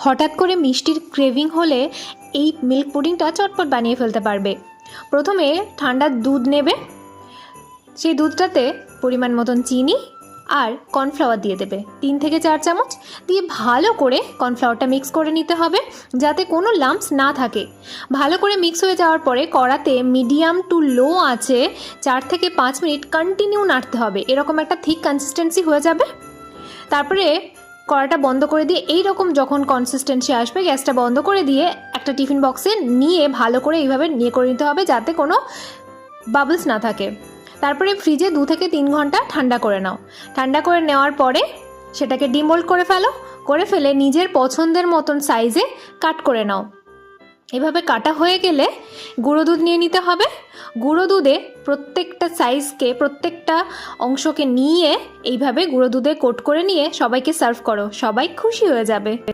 হঠাৎ করে মিষ্টির ক্রেভিং হলে এই মিল্ক পুডিংটা চটপট বানিয়ে ফেলতে পারবে। প্রথমে ঠান্ডা দুধ নেবে, সেই দুধটাতে পরিমাণ মতন চিনি আর কর্নফ্লাওয়ার দিয়ে দেবে 3 থেকে 4 চামচ, দিয়ে ভালো করে কর্নফ্লাওয়ারটা মিক্স করে নিতে হবে যাতে কোনো লাম্পস না থাকে। ভালো করে মিক্স হয়ে যাওয়ার পরে কড়াতে মিডিয়াম টু লো আঁচে 4 থেকে 5 মিনিট কন্টিনিউ নাড়তে হবে। এরকম একটা থিক কনসিস্টেন্সি হয়ে যাবে। তারপরে কড়াটা বন্ধ করে দিয়ে এই রকম যখন কনসিস্টেন্সি আসবে গ্যাসটা বন্ধ করে দিয়ে একটা টিফিন বক্সে নিয়ে ভালো করে এইভাবে নিয়ে করে নিতে হবে যাতে কোনো বাবলস না থাকে। তারপরে ফ্রিজে 2 থেকে 3 ঘন্টা ঠান্ডা করে নাও। ঠান্ডা করে নেওয়ার পরে সেটাকে ডিমোল্ড করে ফেলে নিজের পছন্দের মতন সাইজে কাট করে নাও। এভাবে কাটা হয়ে গেলে গুঁড়ো দুধ নিয়ে নিতে হবে। গুঁড়ো দুধে প্রত্যেকটা সাইজকে প্রত্যেকটা অংশকে নিয়ে এইভাবে গুঁড়ো দুধে কোট করে নিয়ে সবাইকে সার্ভ করো, সবাই খুশি হয়ে যাবে।